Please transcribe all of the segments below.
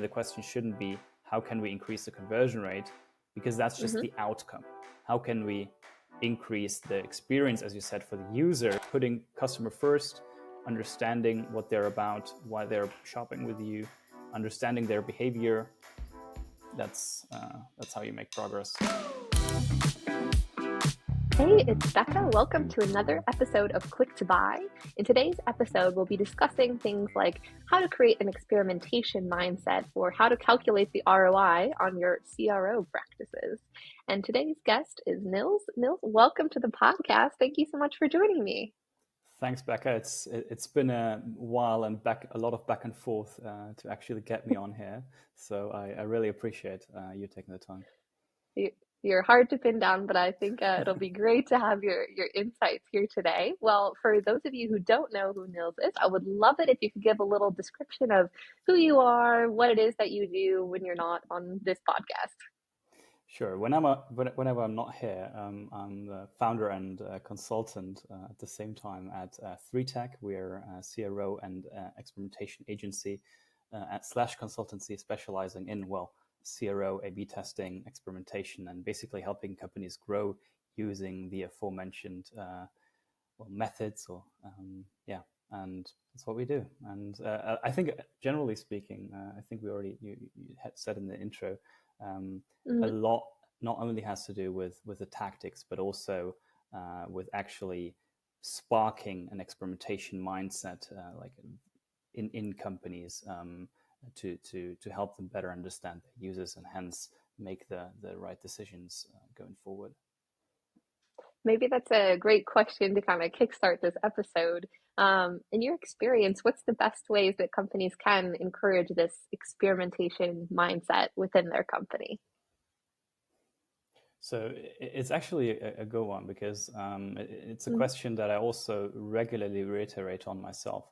the question shouldn't be how can we increase the conversion rate, because that's just the outcome. How can we increase the experience, as you said, for the user, putting customer first, understanding what they're about, why they're shopping with you, understanding their behavior. That's how you make progress. Hey, it's Becca. Welcome to another episode of Click to Buy. In today's episode, we'll be discussing things like how to create an experimentation mindset or how to calculate the ROI on your CRO practices. And today's guest is Nils. Nils, welcome to the podcast. Thank you so much for joining me. Thanks, Becca. It's been a while and a lot of back and forth to actually get me on here. So I really appreciate you taking the time. You're hard to pin down, but I think it'll be great to have your insights here today. Well, for those of you who don't know who Nils is, I would love it if you could give a little description of who you are, what it is that you do when you're not on this podcast. Sure. Whenever I'm not here, I'm the founder and consultant at the same time at 3Tech. We're a CRO and experimentation agency / consultancy specializing in, CRO, A/B testing, experimentation, and basically helping companies grow using the aforementioned methods. And that's what we do. And I think, generally speaking, I think you had said in the intro, a lot not only has to do with the tactics, but also with actually sparking an experimentation mindset, like in companies. To help them better understand their users and hence make the right decisions going forward. Maybe that's a great question to kind of kickstart this episode. In your experience, what's the best ways that companies can encourage this experimentation mindset within their company? So it's actually a good one because it's a question that I also regularly reiterate on myself.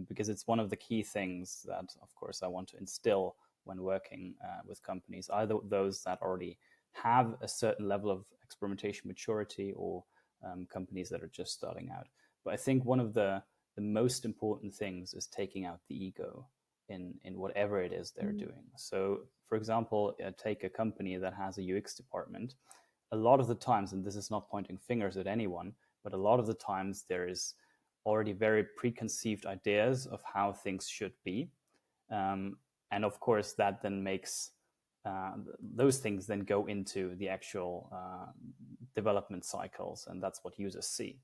Because it's one of the key things that, of course, I want to instill when working with companies, either those that already have a certain level of experimentation maturity or companies that are just starting out. But I think one of the most important things is taking out the ego in whatever it is they're doing. So, for example, take a company that has a UX department. A lot of the times, and this is not pointing fingers at anyone, but a lot of the times there is already very preconceived ideas of how things should be. And of course, that then makes those things then go into the actual development cycles, and that's what users see.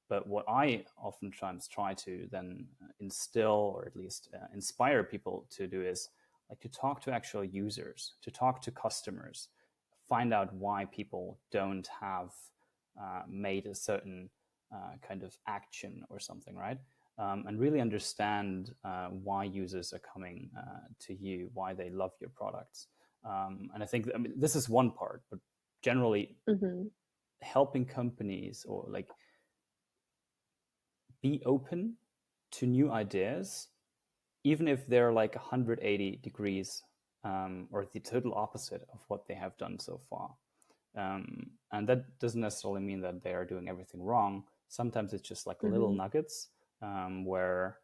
But what I oftentimes try to then instill, or at least inspire people to do, is like to talk to actual users, to talk to customers, find out why people don't have made a certain kind of action or something, right? And really understand why users are coming to you, why they love your products. And I think this is one part, but generally helping companies or like be open to new ideas, even if they're like 180 degrees or the total opposite of what they have done so far. And that doesn't necessarily mean that they are doing everything wrong. Sometimes it's just like little nuggets where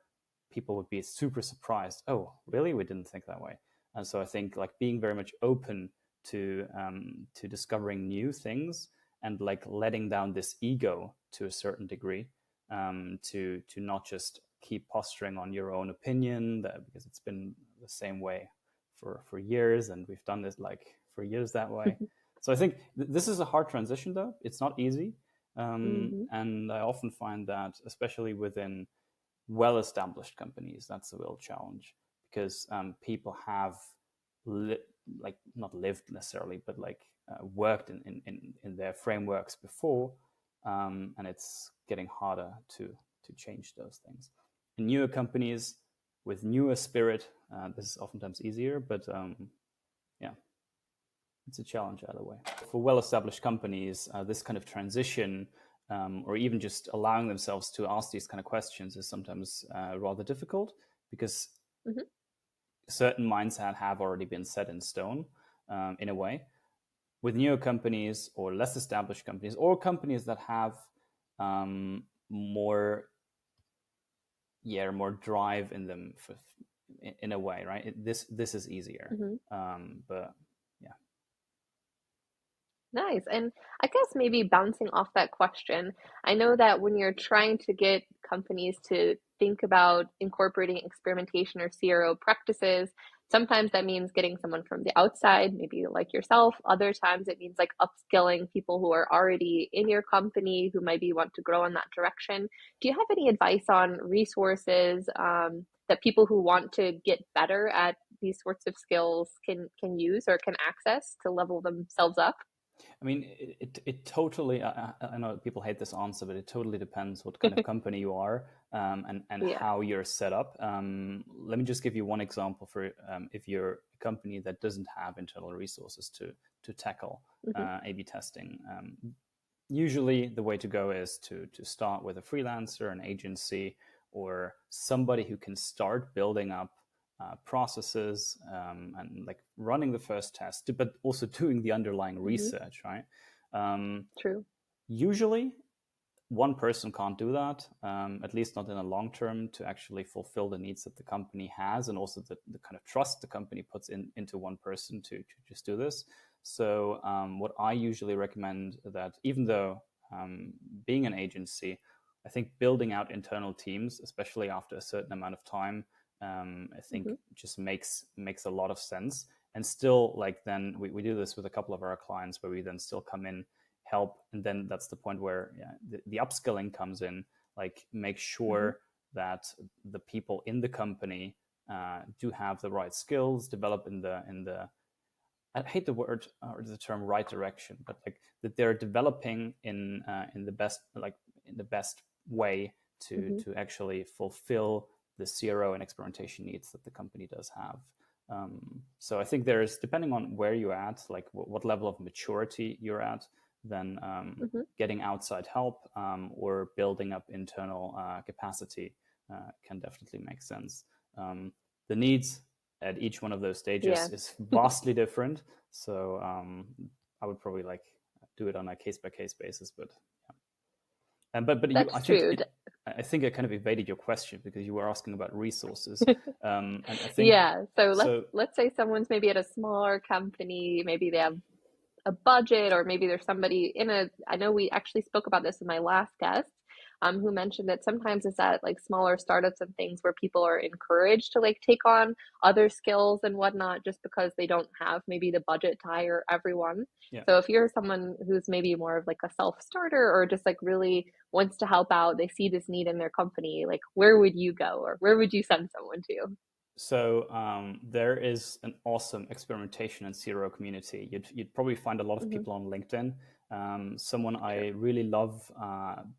people would be super surprised. Oh, really? We didn't think that way. And so I think like being very much open to discovering new things and like letting down this ego to a certain degree, to not just keep posturing on your own opinion, because it's been the same way for years, and we've done this like for years that way. So I think this is a hard transition, though. It's not easy. And I often find that, especially within well-established companies, that's a real challenge because people have not lived necessarily, but like worked in their frameworks before, and it's getting harder to change those things. In newer companies with newer spirit, this is oftentimes easier, but it's a challenge either way. For well-established companies, this kind of transition or even just allowing themselves to ask these kind of questions is sometimes rather difficult because certain mindsets have already been set in stone in a way. With newer companies or less established companies or companies that have more drive in them in a way, right? This is easier. But yeah. Nice. And I guess maybe bouncing off that question, I know that when you're trying to get companies to think about incorporating experimentation or CRO practices, sometimes that means getting someone from the outside, maybe like yourself. Other times it means like upskilling people who are already in your company who maybe want to grow in that direction. Do you have any advice on resources that people who want to get better at these sorts of skills can use or can access to level themselves up? I mean, it totally, I know people hate this answer, but it totally depends what kind of company you are, and Yeah. how you're set up. Let me just give you one example for if you're a company that doesn't have internal resources to tackle A/B testing. Usually the way to go is to start with a freelancer, an agency, or somebody who can start building up processes, and like running the first test, but also doing the underlying research, right? True. Usually one person can't do that, at least not in a long term, to actually fulfill the needs that the company has, and also the kind of trust the company puts into one person to just do this. So what I usually recommend, that even though being an agency, I think building out internal teams, especially after a certain amount of time, I think just makes a lot of sense. And still, like, then we do this with a couple of our clients, where we then still come in, help, and then that's the point where the upskilling comes in. Like, make sure that the people in the company do have the right skills, develop in the I hate the word or the term right direction, but like that they're developing in the best, like in the best way to actually fulfill the CRO and experimentation needs that the company does have. So I think there's, depending on where you're at, like what level of maturity you're at, then getting outside help, or building up internal capacity can definitely make sense. The needs at each one of those stages is vastly different. So I would probably like do it on a case by case basis, but yeah. But you, That's true. I think I kind of evaded your question because you were asking about resources. And I think let's say someone's maybe at a smaller company, maybe they have a budget, or maybe there's somebody I know we actually spoke about this in my last guest, who mentioned that sometimes it's at like smaller startups and things where people are encouraged to like take on other skills and whatnot, just because they don't have maybe the budget to hire everyone. So if you're someone who's maybe more of like a self-starter, or just like really wants to help out, they see this need in their company, like where would you go, or where would you send someone to? So there is an awesome experimentation and CRO community. You'd probably find a lot of people on LinkedIn. Someone I really love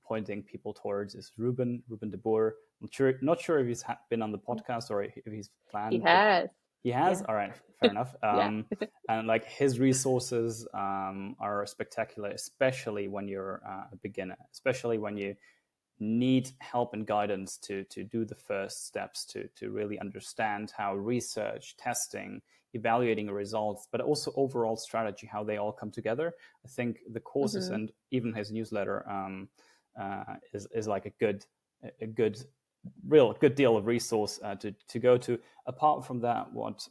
pointing people towards is Ruben de Boer. Not sure if he's been on the podcast or if he's planned. He has. He has? All right, fair enough. And like his resources are spectacular, especially when you're a beginner, especially when you need help and guidance to do the first steps to really understand how research, testing, evaluating results, but also overall strategy, how they all come together. I think the courses and even his newsletter is like a good deal of resource to go to. Apart from that, what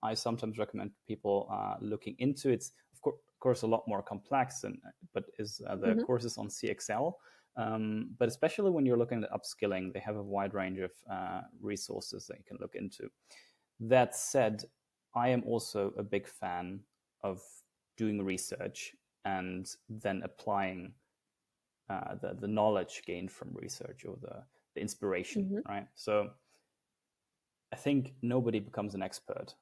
I sometimes recommend people looking into, it's of course a lot more complex, but is the courses on CXL. But especially when you're looking at upskilling, they have a wide range of resources that you can look into. That said, I am also a big fan of doing research and then applying the knowledge gained from research, or the inspiration, right? So I think nobody becomes an expert,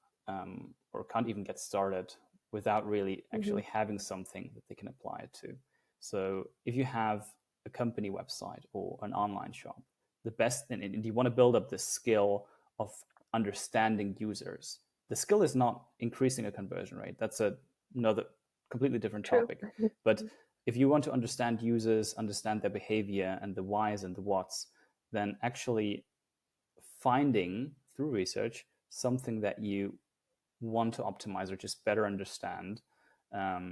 or can't even get started without really actually having something that they can apply it to. So if you have a company website or an online shop, the best thing, and you want to build up the skill of understanding users. The skill is not increasing a conversion rate. That's another completely different topic. But if you want to understand users, understand their behavior and the whys and the whats, then actually finding through research something that you want to optimize or just better understand,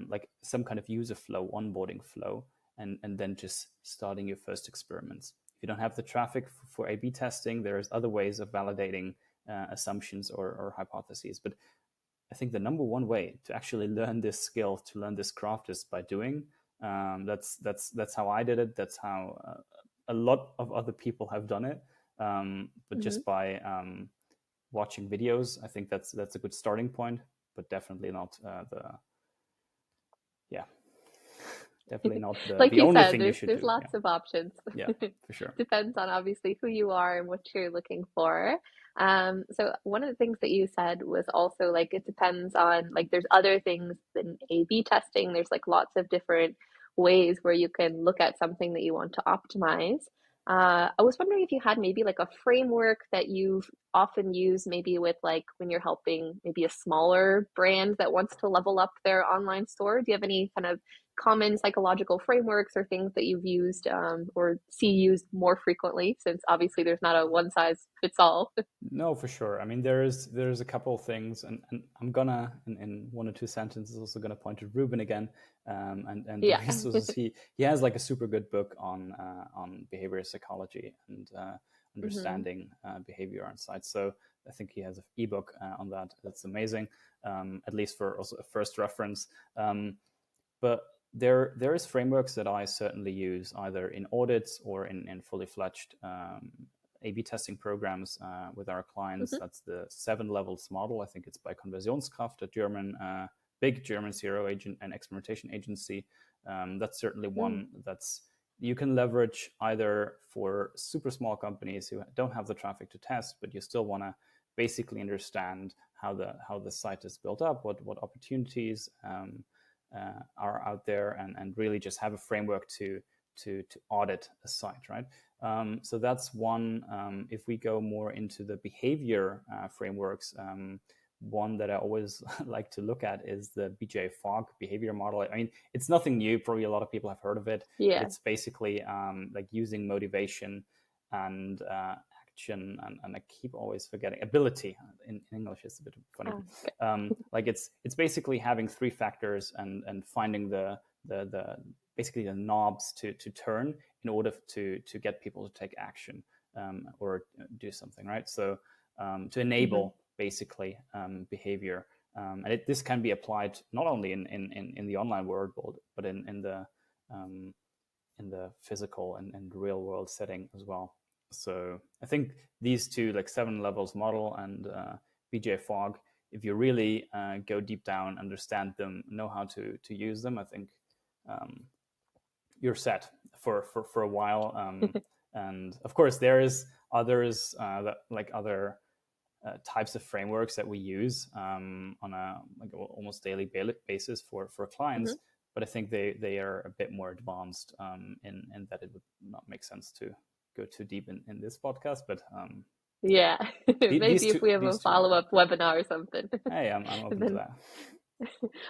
like some kind of user flow, onboarding flow, and then just starting your first experiments. If you don't have the traffic for A/B testing, there's other ways of validating assumptions or hypotheses. But I think the number one way to actually learn this skill, to learn this craft, is by doing. That's how I did it. That's how a lot of other people have done it. But just by watching videos, I think that's a good starting point. But definitely not definitely not like the you only said, thing you should there's do. lots of options. Yeah, for sure. Depends on obviously who you are and what you're looking for. So one of the things that you said was also like it depends on like there's other things than A/B testing. There's like lots of different ways where you can look at something that you want to optimize. I was wondering if you had maybe like a framework that you've often used, maybe with like when you're helping maybe a smaller brand that wants to level up their online store. Do you have any kind of common psychological frameworks or things that you've used or see used more frequently, since obviously there's not a one size fits all? No, for sure. I mean, there's a couple of things, and I'm gonna in one or two sentences also gonna point to Ruben again, and the Yeah. resources he has like a super good book on behavior psychology and Hmm. understanding behavior on sites. So I think he has an ebook on that. That's amazing, at least for also a first reference. But there is frameworks that I certainly use either in audits or in fully fledged A/B testing programs with our clients. Hmm. That's the 7 levels model. I think it's by Konversionskraft, a German big German CRO agent and experimentation agency. That's certainly one that's you can leverage either for super small companies who don't have the traffic to test, but you still want to basically understand how the site is built up, what opportunities are out there, and really just have a framework to audit a site, right? So that's one. If we go more into the behavior frameworks, one that I always like to look at is the BJ Fogg behavior model. I mean, it's nothing new. Probably a lot of people have heard of it, but Yeah. it's basically like using motivation and action, and I keep always forgetting ability. In English, it's a bit funny. Okay. Like it's basically having 3 factors and finding the basically the knobs to turn in order to get people to take action or do something, right? So to Hmm. enable basically behavior. And this can be applied not only in the online world, but in the physical and real world setting as well. So I think these two, like 7 levels model and BJ Fogg, if you really go deep down, understand them, know how to use them, I think you're set for a while. And of course, there is others that like other types of frameworks that we use on a like almost daily basis for clients. Hmm. But I think they are a bit more advanced in that it would not make sense to go too deep in this podcast. But Yeah. Maybe if we have a these two are. follow-up webinar or something. Hey, I'm And open to then that.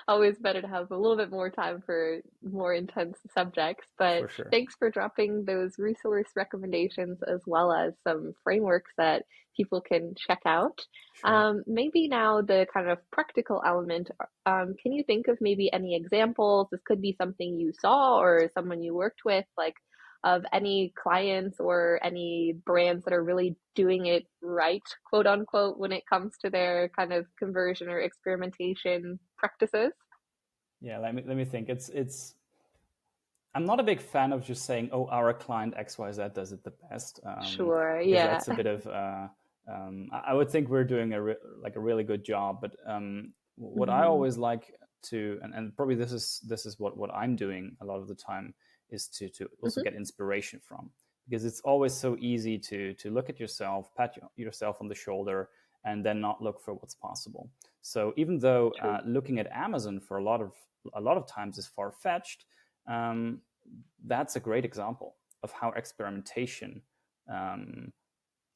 always better to have a little bit more time for more intense subjects. But For sure. thanks for dropping those resource recommendations as well as some frameworks that people can check out. Sure. Maybe now the kind of practical element. Can you think of maybe any examples? This could be something you saw or someone you worked with, like of any clients or any brands that are really doing it right, quote unquote, when it comes to their kind of conversion or experimentation practices? Yeah, let me think. It's I'm not a big fan of just saying, "Oh, our client XYZ does it the best," Sure, because yeah. that's a bit of. I would think we're doing like a really good job, but what I Hmm. always like to, and probably this is what I'm doing a lot of the time, is to also Hmm. get inspiration from, because it's always so easy to look at yourself, pat yourself on the shoulder, and then not look for what's possible. So even though True. looking at Amazon for a lot of times is far fetched, um, that's a great example of how experimentation um,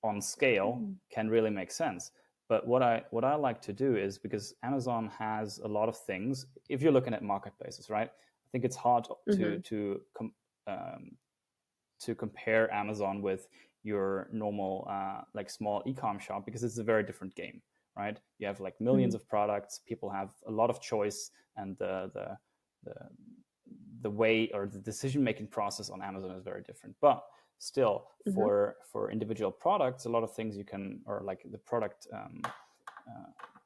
on scale Mm. can really make sense. But what I like to do is, because Amazon has a lot of things. If you're looking at marketplaces, right? I think it's hard to Hmm. um, to compare Amazon with your normal like small e-com shop, because it's a very different game, right? You have like millions Hmm. of products, people have a lot of choice, and the way or the decision making process on Amazon is very different. But still for individual products, a lot of things you can, or like the product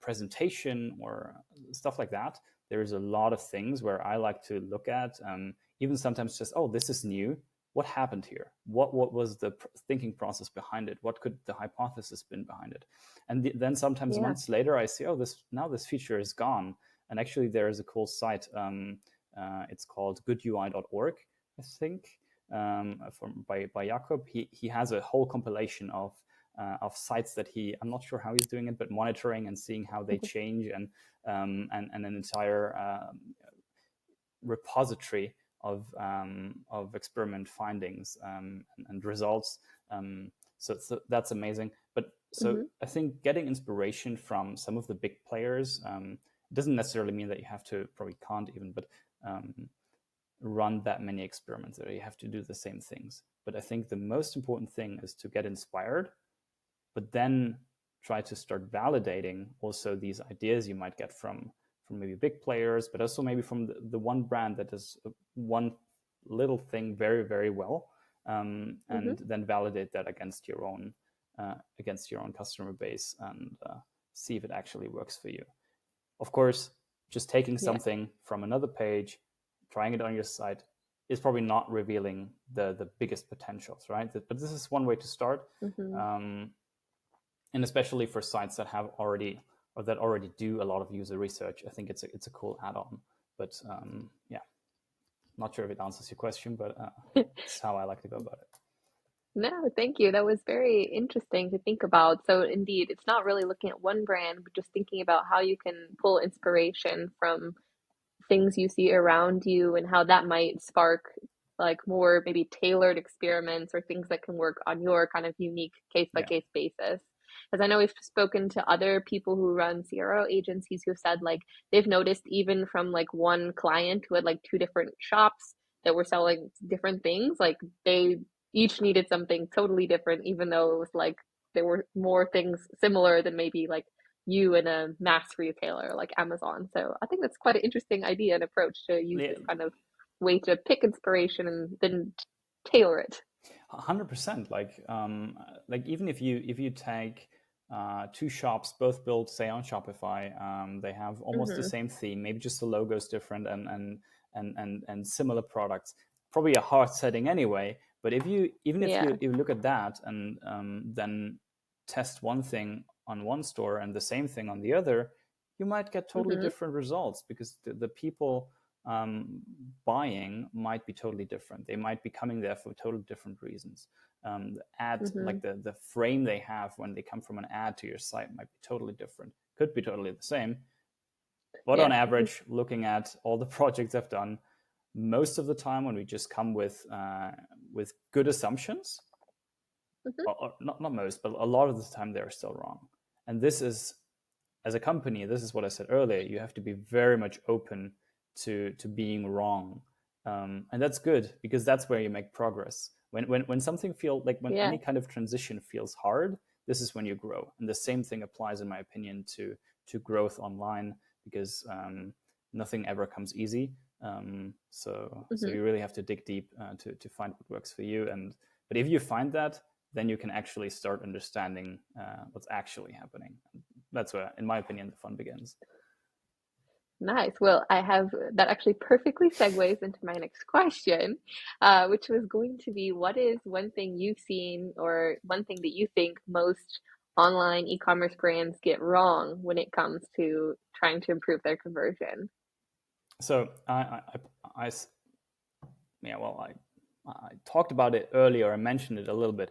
presentation or stuff like that, there's a lot of things where I like to look at, even sometimes just, oh, this is new. What happened here? What was the thinking process behind it? What could the hypothesis been behind it? And then sometimes months later, I see, oh, this feature is gone. And actually, there is a cool site. It's called goodui.org, I think, by Jakob. He has a whole compilation of sites that I'm not sure how he's doing it, but monitoring and seeing how they change, and an entire repository of experiment findings and results. So that's amazing. But I think getting inspiration from some of the big players doesn't necessarily mean that you have to, probably can't even, but run that many experiments, or you have to do the same things. But I think the most important thing is to get inspired, but then try to start validating also these ideas you might get from maybe big players, but also maybe from the one brand that does one little thing very, very well, and then validate that against your own customer base, and see if it actually works for you. Of course, just taking something from another page, trying it on your site, is probably not revealing the biggest potentials, right? But this is one way to start, and especially for sites that have already do a lot of user research, I think it's a cool add-on. But not sure if it answers your question, but that's how I like to go about it. No, thank you. That was very interesting to think about. So indeed, it's not really looking at one brand, but just thinking about how you can pull inspiration from things you see around you, and how that might spark like more maybe tailored experiments or things that can work on your kind of unique case-by-case basis. Because I know we've spoken to other people who run CRO agencies who said like they've noticed even from like one client who had like two different shops that were selling different things, like they each needed something totally different, even though it was like there were more things similar than maybe like you in a mass retailer like Amazon. So I think that's quite an interesting idea and approach to use this kind of way to pick inspiration and then tailor it. 100%. Like even if you take two shops, both built, say, on Shopify, they have almost the same theme, maybe just the logo is different, and similar products, probably a hard setting anyway. But if you look at that and then test one thing on one store and the same thing on the other, you might get totally different results, because the people buying might be totally different. They might be coming there for totally different reasons. The ad, like the frame they have when they come from an ad to your site, might be totally different. Could be totally the same. But on average, looking at all the projects I've done, most of the time when we just come with good assumptions, or not most, but a lot of the time they're still wrong. And this is, as a company, this is what I said earlier, you have to be very much open to being wrong. And that's good, because that's where you make progress. When something feels like, when any kind of transition feels hard, this is when you grow. And the same thing applies, in my opinion, to growth online, because nothing ever comes easy. So you really have to dig deep to find what works for you. But if you find that, then you can actually start understanding what's actually happening. That's where, in my opinion, the fun begins. Nice. Well, I have that actually perfectly segues into my next question, which was going to be, what is one thing you've seen, or one thing that you think most online e-commerce brands get wrong when it comes to trying to improve their conversion? So I talked about it earlier. I mentioned it a little bit.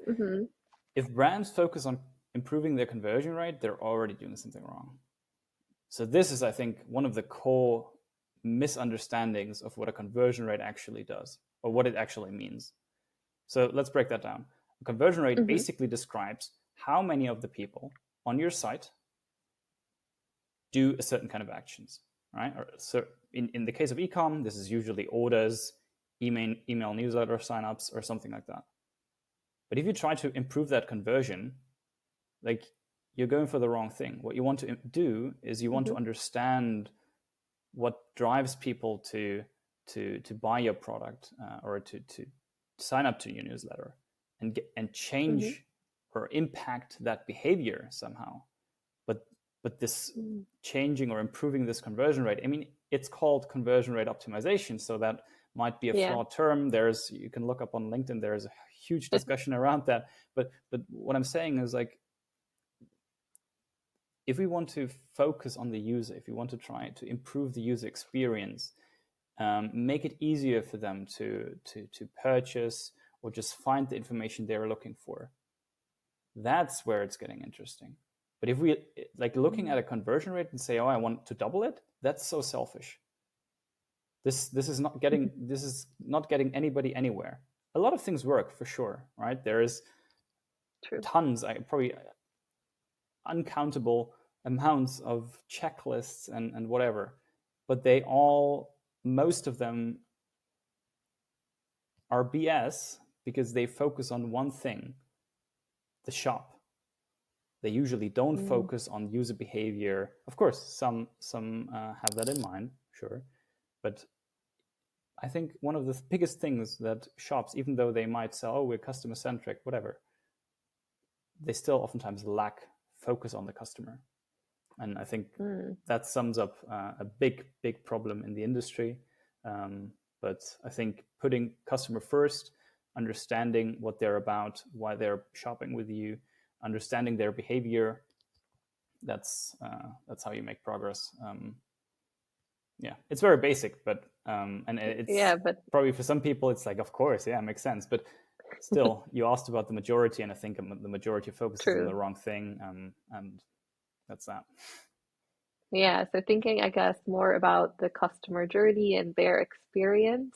If brands focus on improving their conversion rate, they're already doing something wrong. So this is, I think, one of the core misunderstandings of what a conversion rate actually does, or what it actually means. So let's break that down. A conversion rate basically describes how many of the people on your site do a certain kind of actions, right? So in the case of e-com, this is usually orders, email newsletter signups, or something like that. But if you try to improve that conversion, like, you're going for the wrong thing. What you want to do is you want to understand what drives people to buy your product, or to sign up to your newsletter. and change or impact that behavior somehow. But this changing or improving this conversion rate, I mean, it's called conversion rate optimization, so that might be a flawed term. You can look up on LinkedIn, there's a huge discussion around that. But what I'm saying is, like, if we want to focus on the user, if we want to try to improve the user experience, make it easier for them to purchase or just find the information they're looking for, that's where it's getting interesting. But if we like looking at a conversion rate and say, oh, I want to double it, that's so selfish. This is not getting anybody anywhere. A lot of things work for sure, right? There is tons, probably uncountable amounts of checklists and whatever, but most of them are BS because they focus on one thing, the shop. They usually don't focus on user behavior. Of course, some have that in mind, sure. But I think one of the biggest things that shops, even though they might say, oh, we're customer-centric, whatever, they still oftentimes lack focus on the customer. And I think that sums up a big problem in the industry. But I think putting customer first, understanding what they're about, why they're shopping with you, understanding their behavior, that's how you make progress. It's very basic, but but probably for some people it's like, of course, makes sense. But still, you asked about the majority, and I think the majority focuses on the wrong thing, and that's that. Yeah, so thinking, I guess, more about the customer journey and their experience,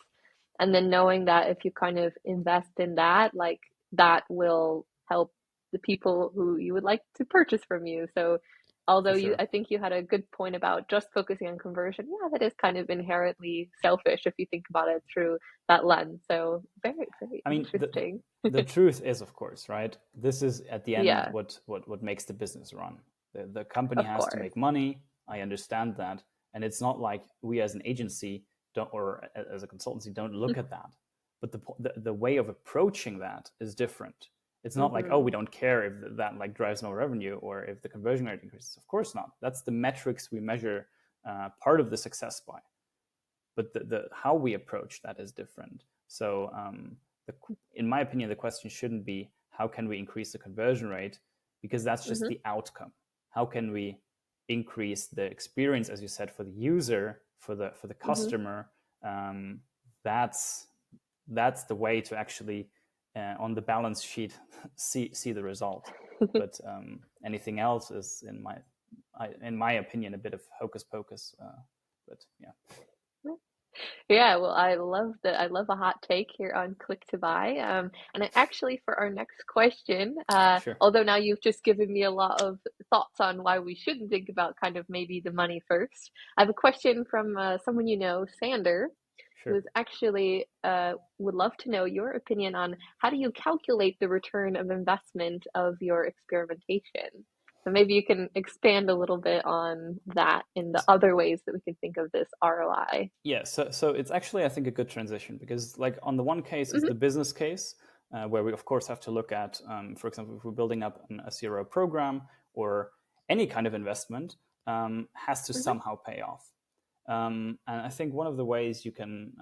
and then knowing that if you kind of invest in that, like, that will help the people who you would like to purchase from you. So although I think you had a good point about just focusing on conversion, that is kind of inherently selfish if you think about it through that lens. So very, very interesting. The truth is, of course, right? This is at the end what makes the business run. The company has to make money. I understand that. And it's not like we as an agency or as a consultancy don't look at that. But the way of approaching that is different. It's not like, oh, we don't care if that like drives more revenue or if the conversion rate increases. Of course not. That's the metrics we measure part of the success by. But the how we approach that is different. So in my opinion, the question shouldn't be how can we increase the conversion rate, because that's just the outcome. How can we increase the experience, as you said, for the user, for the customer? That's the way to actually on the balance sheet see the result. But anything else is, in my opinion, a bit of hocus pocus. But yeah, well, I love a hot take here on click to buy. And actually, for our next question, although now you've just given me a lot of thoughts on why we shouldn't think about kind of maybe the money first, I have a question from someone you know, Sander, who's actually would love to know your opinion on how do you calculate the return of investment of your experimentation. So maybe you can expand a little bit on that in the other ways that we can think of this ROI. Yeah, so it's actually, I think, a good transition, because like on the one case is the business case, where we of course have to look at, for example, if we're building up a CRO program or any kind of investment, has to somehow pay off. And I think one of the ways you can,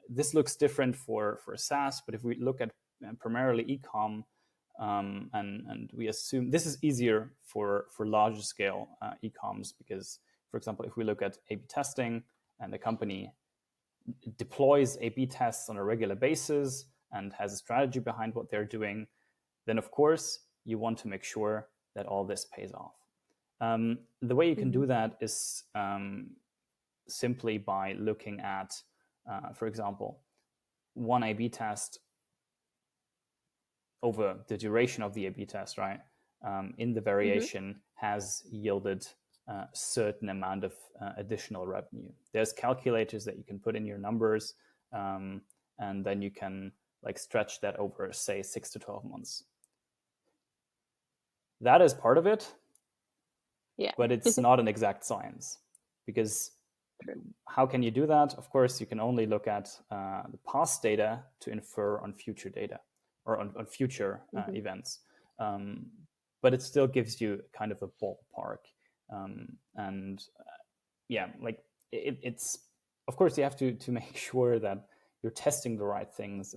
this looks different for SaaS, but if we look at primarily e-com, and we assume this is easier for larger scale e-coms, because, for example, if we look at A/B testing and the company deploys A/B tests on a regular basis and has a strategy behind what they're doing, then of course you want to make sure that all this pays off. The way you can do that is simply by looking at, for example, one A/B test over the duration of the A/B test, right? In the variation has yielded a certain amount of additional revenue. There's calculators that you can put in your numbers, and then you can like stretch that over, say, 6 to 12 months. That is part of it, but it's not an exact science, because how can you do that? Of course, you can only look at the past data to infer on future data, or on future Mm-hmm. events. But it still gives you kind of a ballpark. And yeah, like it's, of course, you have to make sure that you're testing the right things,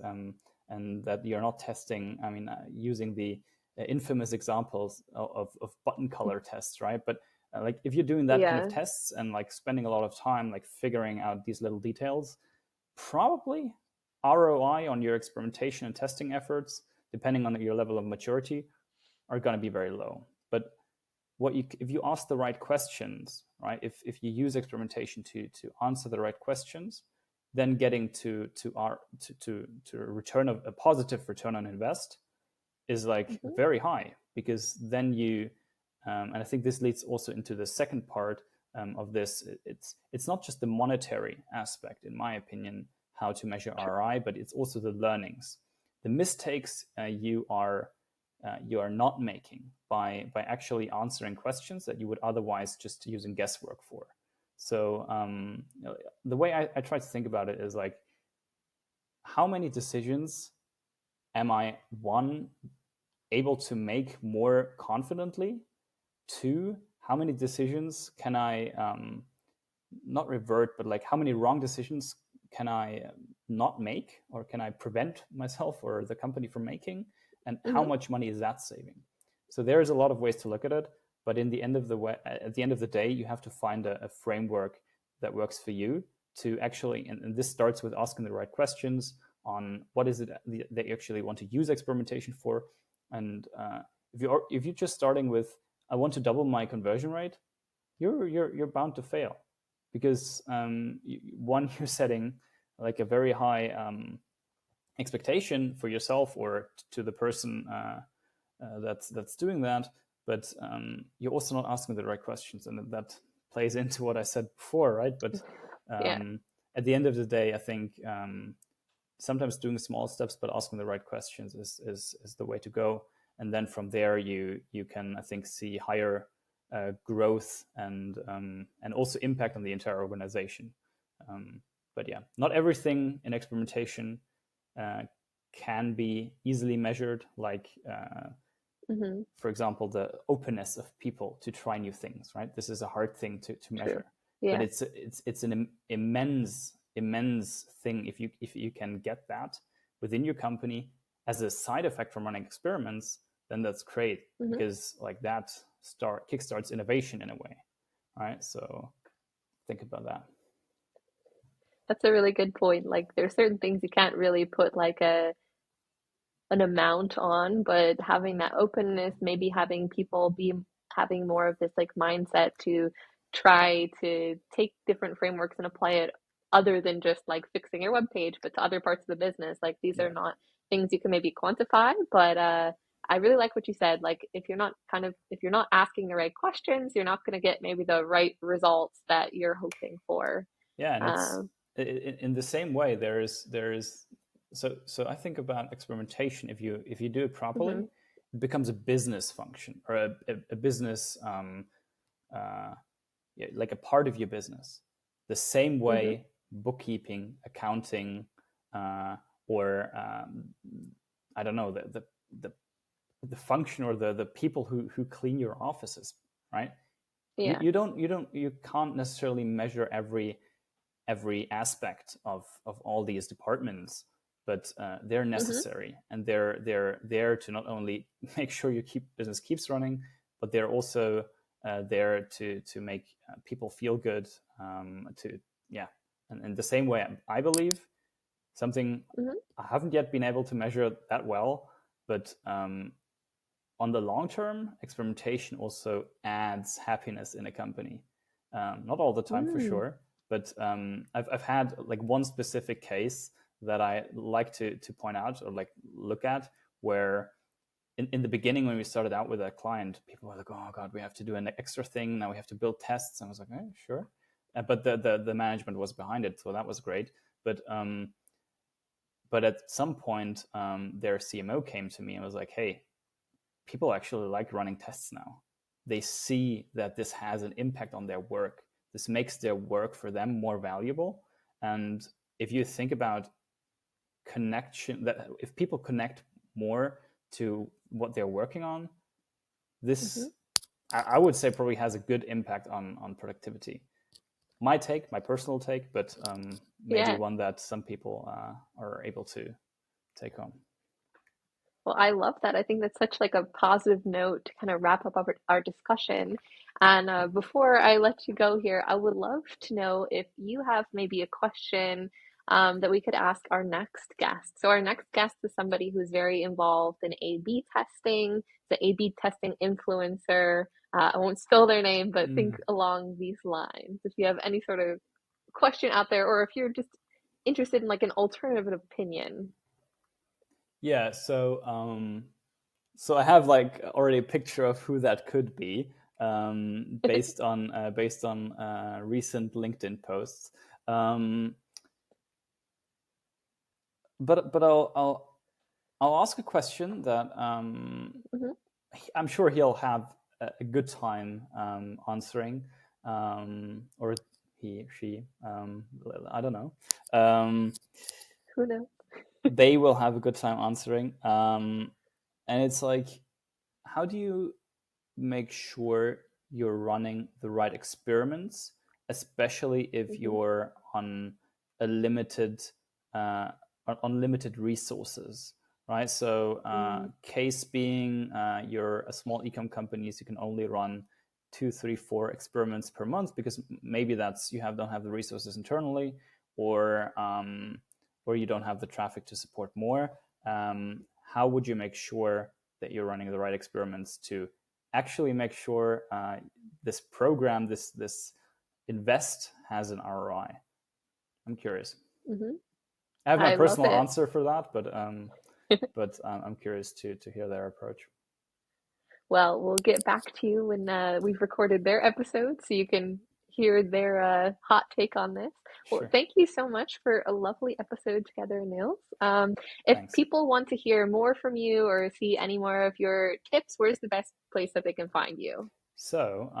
and that you're not testing, using the infamous examples of button color tests, right? But like if you're doing that kind of Yeah. tests and like spending a lot of time like figuring out these little details, probably ROI on your experimentation and testing efforts, depending on your level of maturity, are going to be very low. But if you ask the right questions, right? If you use experimentation to answer the right questions, then getting to a return of a positive return on invest is like Mm-hmm. very high, because then you and I think this leads also into the second part of this. It's not just the monetary aspect, in my opinion, how to measure ROI, but it's also the learnings, the mistakes you are not making by actually answering questions that you would otherwise just using guesswork for. So the way I try to think about it is like, how many decisions am I, one, able to make more confidently? Two, how many decisions can I not revert, but like how many wrong decisions can I not make, or can I prevent myself or the company from making? And how Mm-hmm. much money is that saving? So there's a lot of ways to look at it, but at the end of the day, you have to find a framework that works for you to actually, and this starts with asking the right questions on what is it that you actually want to use experimentation for. And if you're just starting with, I want to double my conversion rate, you're bound to fail, because you're setting like a very high expectation for yourself or to the person that's doing that, but you're also not asking the right questions, and that plays into what I said before, right? But Yeah. at the end of the day, I think sometimes doing small steps but asking the right questions is the way to go, and then from there you can, I think, see higher growth and also impact on the entire organization. But yeah, not everything in experimentation can be easily measured, like Mm-hmm. for example, the openness of people to try new things, right? This is a hard thing to True. measure, but Yeah. it's an immense thing if you can get that within your company as a side effect from running experiments. Then that's great, Mm-hmm. because like that kickstarts innovation in a way, right? So think about that. That's a really good point. Like there's certain things you can't really put like an amount on, but having that openness, maybe having people be having more of this like mindset to try to take different frameworks and apply it other than just like fixing your web page, but to other parts of the business. Like these are Yeah. not things you can maybe quantify, but I really like what you said. Like if you're not asking the right questions, you're not going to get maybe the right results that you're hoping for. Yeah, and it's Um, in the same way. There is so I think about experimentation. If you do it properly, mhm, it becomes a business function, or a business uh, yeah, like a part of your business. The same mhm, way bookkeeping, accounting, or I don't know, the the function, or the people who clean your offices, right? You, yeah. you can't necessarily measure every aspect of all these departments, but they're Mhm, necessary, and they're there to not only make sure your business keeps running, but they're also there to make people feel good. To Yeah, and in the same way, I believe something mhm, I haven't yet been able to measure that well, but on the long term, experimentation also adds happiness in a company. Not all the time, for mm, sure, but I've had like one specific case that I like to point out, or like look at, where in the beginning, when we started out with a client, people were like, "Oh God, we have to do an extra thing now. We have to build tests." And I was like, "Sure," but the management was behind it, so that was great. But at some point, their CMO came to me and was like, "Hey, people actually like running tests now. They see that this has an impact on their work. This makes their work for them more valuable." And if you think about connection, that if people connect more to what they're working on, this, Mm-hmm. I would say, probably has a good impact on productivity. My personal take, but maybe Yeah. one that some people are able to take home. Well, I love that. I think that's such like a positive note to kind of wrap up our discussion. And before I let you go here, I would love to know if you have maybe a question that we could ask our next guest. So our next guest is somebody who's very involved in A/B testing, the A/B testing influencer. I won't spill their name, but think along these lines. If you have any sort of question out there, or if you're just interested in like an alternative opinion. Yeah, so I have like already a picture of who that could be, based on recent LinkedIn posts. But I'll ask a question that Mm-hmm. I'm sure he'll have a good time answering, or he, she, I don't know. Who knows? They will have a good time answering. And it's like, how do you make sure you're running the right experiments, especially if Mm-hmm. you're on a limited on limited resources, right? So case being, you're a small ecom company, so you can only run 2, 3, 4 experiments per month because maybe that's don't have the resources internally, or you don't have the traffic to support more. How would you make sure that you're running the right experiments to actually make sure this program, this invest, has an ROI? I'm curious. Mm-hmm. I have my I love personal it. answer for that, but I'm curious to hear their approach. Well, we'll get back to you when we've recorded their episode so you can hear their hot take on this. Well, Sure. thank you so much for a lovely episode together, Nils. If Thanks. people want to hear more from you or see any more of your tips, where's the best place that they can find you? So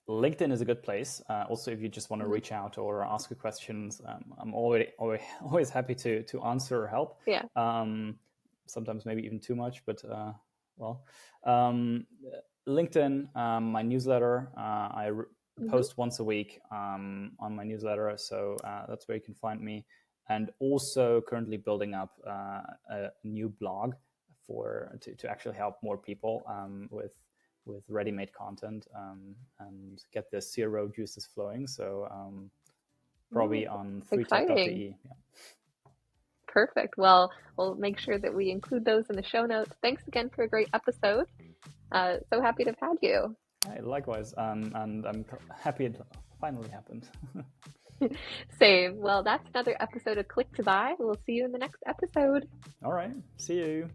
LinkedIn is a good place. Also, if you just want to Mm-hmm. reach out or ask a questions, I'm always happy to answer or help. Yeah. Sometimes maybe even too much, but um, LinkedIn, my newsletter. I Mm-hmm. post once a week on my newsletter, so that's where you can find me. And also currently building up a new blog to actually help more people with ready-made content, and get the zero juices flowing. So probably Oh, on exciting. 3tech.de. Yeah. Perfect. Well, we'll make sure that we include those in the show notes. Thanks again for a great episode. So happy to have had you. Hey, likewise, and I'm happy it finally happened. Same. Well, that's another episode of Click to Buy. We'll see you in the next episode. All right, see you.